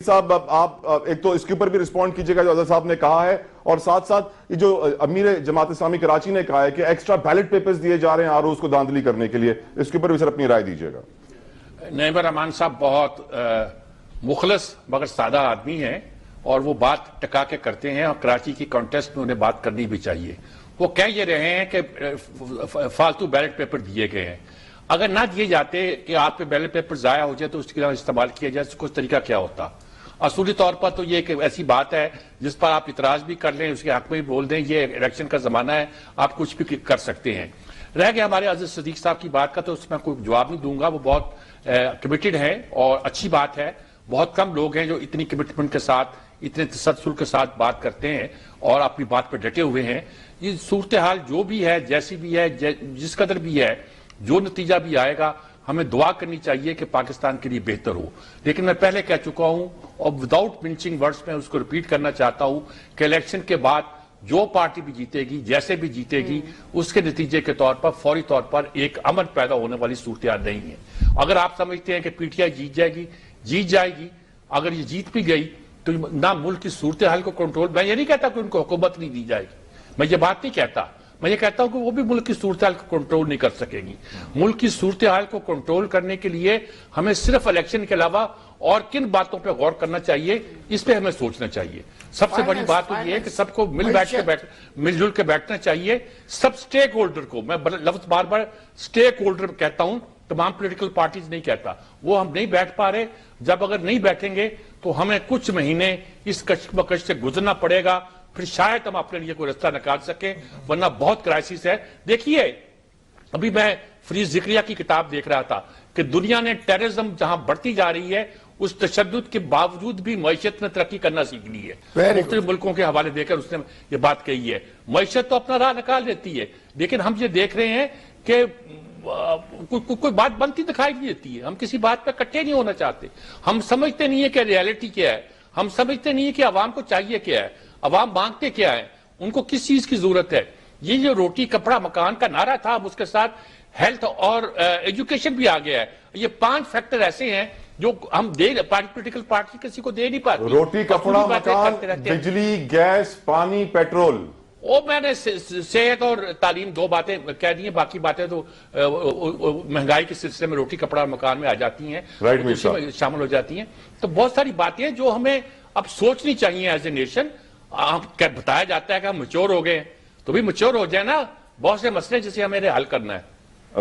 صاحب آپ ایک تو اس کے اوپر بھی رسپونڈ کیجئے گا جو اظہر صاحب نے کہا ہے، اور ساتھ ساتھ یہ جو امیر جماعت اسلامی کراچی نے کہا ہے کہ ایکسٹرا بیلٹ پیپرز دیے جا رہے ہیں آرؤز کو دھاندلی کرنے کے لیے، اس کے اوپر بھی سر اپنی رائے دیجئے گا۔ نعیم الرحمان صاحب بہت مخلص مگر سادہ آدمی ہیں اور وہ بات ٹکا کے کرتے ہیں، اور کراچی کی کانٹیسٹ میں انہیں بات کرنی بھی چاہیے۔ وہ کہہ یہ رہے ہیں کہ فالتو بیلٹ پیپر دیے گئے ہیں، اگر نہ دیے جاتے کہ آپ پہ بیلٹ پیپر ضائع ہو جائے تو اس کے لیے استعمال کیا جائے، اس کو طریقہ کیا ہوتا؟ اصولی طور پر تو یہ ایک ایسی بات ہے جس پر آپ اعتراض بھی کر لیں، اس کے حق میں بھی بول دیں، یہ الیکشن کا زمانہ ہے، آپ کچھ بھی کر سکتے ہیں۔ رہ گیا ہمارے عزیز صدیق صاحب کی بات کا، تو اس میں کوئی جواب نہیں دوں گا، وہ بہت کمیٹڈ ہے اور اچھی بات ہے۔ بہت کم لوگ ہیں جو اتنی کمٹمنٹ کے ساتھ، اتنے تسلسل کے ساتھ بات کرتے ہیں اور اپنی بات پہ ڈٹے ہوئے ہیں۔ یہ صورتحال جو بھی ہے، جیسی بھی ہے، جس قدر بھی ہے، جو نتیجہ بھی آئے گا، ہمیں دعا کرنی چاہیے کہ پاکستان کے لیے بہتر ہو۔ لیکن میں پہلے کہہ چکا ہوں اور وداؤٹ منچنگ ورڈز میں اس کو ریپیٹ کرنا چاہتا ہوں کہ الیکشن کے بعد جو پارٹی بھی جیتے گی، جیسے بھی جیتے گی، اس کے نتیجے کے طور پر فوری طور پر ایک امن پیدا ہونے والی صورتحال نہیں ہے۔ اگر آپ سمجھتے ہیں کہ پی ٹی آئی جیت جائے گی، اگر یہ جیت بھی گئی تو نہ ملک کی صورتحال کو کنٹرول، میں یہ نہیں کہتا کہ ان کو حکومت نہیں دی جائے گی، میں یہ بات نہیں کہتا، میں یہ کہتا ہوں کہ وہ بھی ملک کی صورتحال کو کنٹرول نہیں کر سکے گی۔ ملک کی صورتحال کو کنٹرول کرنے کے لیے ہمیں صرف الیکشن کے علاوہ اور کن باتوں پہ غور کرنا چاہیے، اس پہ ہمیں سوچنا چاہیے۔ سب سے بڑی بات تو یہ ہے کہ سب کو مل جل کے بیٹھنا چاہیے، سب سٹیک ہولڈر کو، میں لفظ بار بار سٹیک ہولڈر کہتا ہوں، تمام پولیٹیکل پارٹیز نہیں کہتا، وہ ہم نہیں بیٹھ پا رہے۔ جب اگر نہیں بیٹھیں گے تو ہمیں کچھ مہینے اس کشمکش سے گزرنا پڑے گا، پھر شاید ہم اپنے لیے کوئی رستہ نکال سکیں، ورنہ بہت کرائسس ہے۔ دیکھیے، ابھی میں فریز ذکریہ کی کتاب دیکھ رہا تھا کہ دنیا نے ٹیررزم جہاں بڑھتی جا رہی ہے، اس تشدد کے باوجود بھی معیشت میں ترقی کرنا سیکھ لی ہے۔ مختلف ملکوں کے حوالے دے کر اس نے یہ بات کہی ہے۔ معیشت تو اپنا راہ نکال دیتی ہے، لیکن ہم یہ دیکھ رہے ہیں کہ کوئی بات بنتی دکھائی نہیں دیتی ہے۔ ہم کسی بات پہ اکٹھے نہیں ہونا چاہتے، ہم سمجھتے نہیں ہے کہ ریالٹی کیا ہے، ہم سمجھتے نہیں ہے کہ عوام کو چاہیے کیا ہے، عوام مانگتے کیا ہے، ان کو کس چیز کی ضرورت ہے۔ یہ جو روٹی کپڑا مکان کا نعرہ تھا، اب اس کے ساتھ ہیلتھ اور ایجوکیشن بھی آ گیا ہے۔ یہ 5 فیکٹر ایسے ہیں جو ہم پولیٹیکل پارٹی کسی کو دے نہیں پاتی۔ روٹی کپڑا مکان، بجلی، گیس، پانی، پیٹرول، وہ میں نے صحت اور تعلیم 2 باتیں کہہ دی ہیں، باقی باتیں تو مہنگائی کے سلسلے میں روٹی کپڑا مکان میں آ جاتی ہیں، شامل ہو جاتی ہیں۔ تو بہت ساری باتیں ہیں جو ہمیں اب سوچنی چاہیے ایز اے نیشن۔ بتایا جاتا ہے کہ ہم میچور ہو گئے ہیں، تو بھی میچور ہو جائے نا، بہت سے مسئلے جسے ہمیں حل کرنا ہے۔